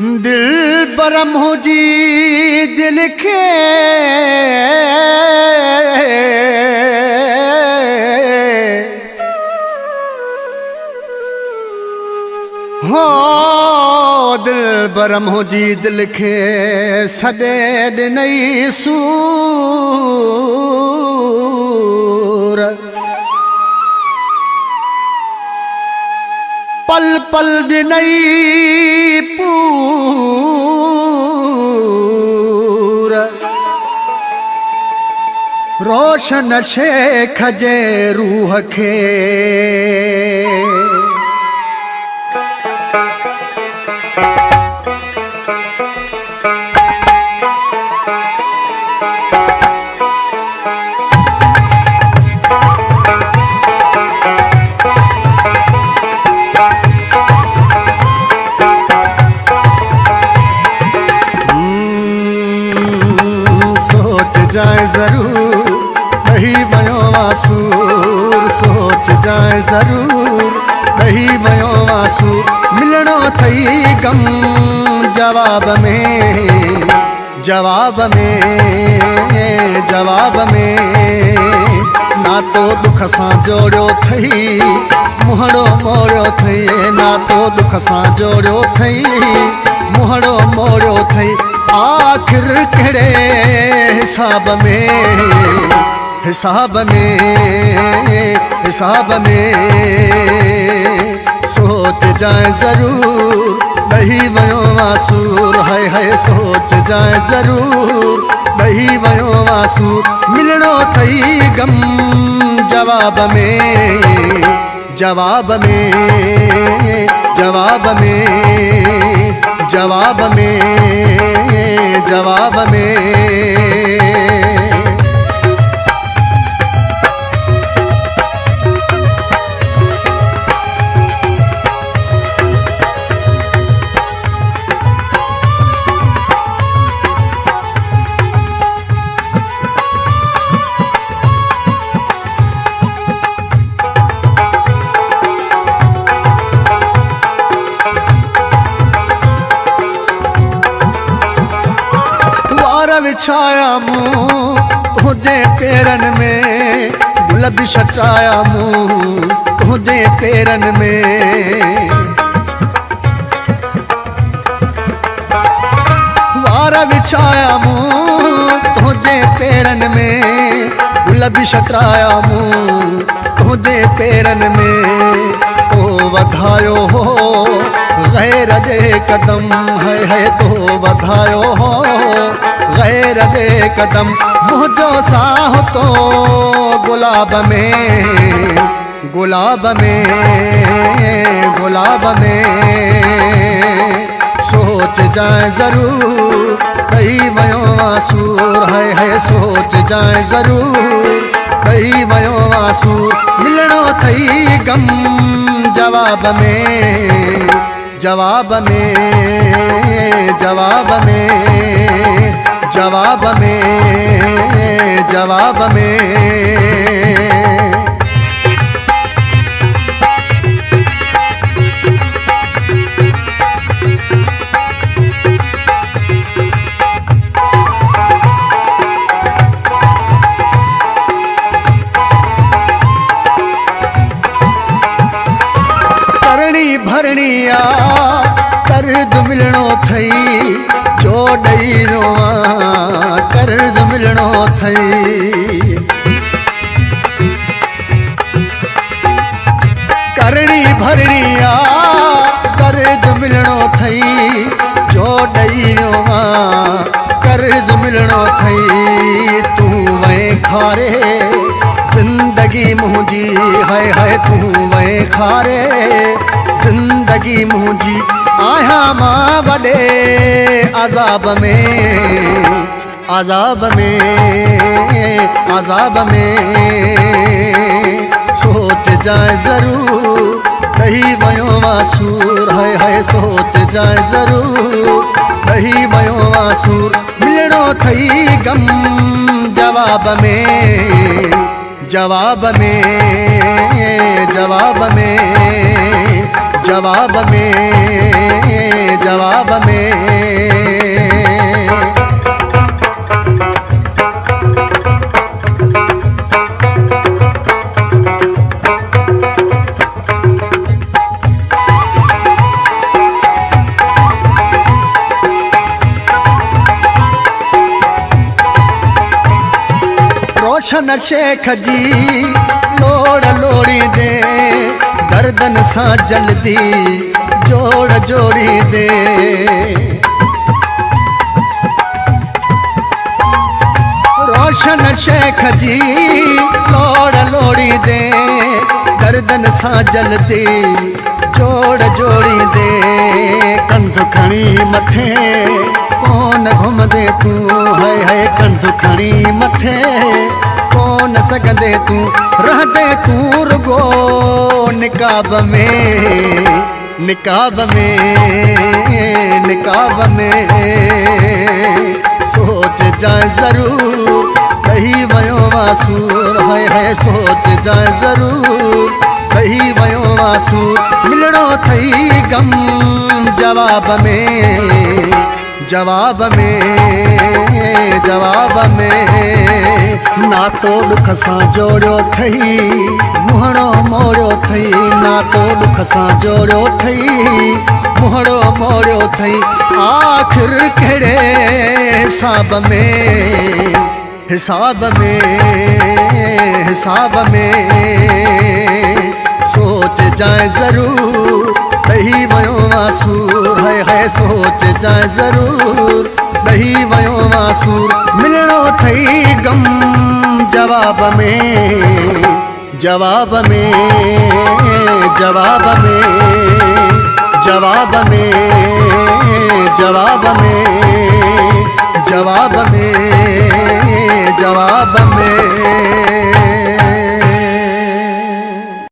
दिल बरम हो जी दिल के हो दिल बरम हो जी दिल के सॾे ॾिनई सूर पल पल ॾिनई पूर रोशन शेख जे रूह खे जाए जरूर नहीं भयो वासूर सोच जाए जरूर नहीं भयो वासूर मिलनो थई गम जवाब में ना तो दुख सां जोड़ियो थई मुहड़ो मोड़ियो थई ना तो दुख सां जोड़ियो थई मुहड़ो मोड़ियो थई आखिर कहिड़े हिसाब में सोच जाए जरूर नहीं भयो वासूर है सोच जाए जरूर नहीं भयो वासूर मिलनो थई गम जवाब में विछाया मुँह तुझे पेरन में गुल भी छटाया मुँह तुझे पेरन में वारा विछाया मुँह तुझे पेरन में गुल भी छटाया मुँह तुझे पेरन में तो वधायो हो गैर दे कदम है तो वधायो हो गैर दे कदम मुझो साह तो गुलाब में सोच जाए जरूर नहीं भयो वासूर है सोच जाए जरूर नहीं भयो वासूर मिलनो थई गम जवाब में करनी भरनिया कर्ज मिलनो थई जो डई रोवा कर्ज मिलनो थई करनी भरनिया कर्ज मिलनो थई जो डई रोवा कर्ज मिलनो थई तू वे खारे जिंदगी मुझी है तू वे खारे जिंदगी मुझी आया मां बड़े अजाब में सोच जाए जरूर नहीं भयो वासूर है सोच जाए जरूर नहीं भयो वासूर मिलनो थई गम जवाब में जवाब में जवाब में जवाब में जवाब में रोशन शेख जी लोड़ लोड़ी दे गर्दन सां जल्दी जोड़ जोड़ी दे रोशन शेख जी लोड़ लोड़ी दे गर्दन सां जल्दी जोड़ जोड़ी दे कंध खणी मथे कौन घुमदे तू है कंध खणी मथे कौन सगंदे तू रहदे तू रुगो निकाब में निकाब में निकाब में सोच जाए जरूर कही वयो वासूर है सोच जाए जरूर कही वयो वासूर मिलणो थई गम जवाब में जवाब में जवाब में ना तो दुख सां जोड़ियो थई मुहड़ो मोड़ियो थई ना तो दुख सां जोड़ियो थई मुहड़ो मोड़ियो थई आखिर कहिड़े हिसाब में हिसाब में सोच जाए जरूर दही वयो वासूर है सोच जाए जरूर दही वयो वासूर मिलणो थई गम जवाब में जवाब में जवाब में जवाब में जवाब में जवाब में जवाब में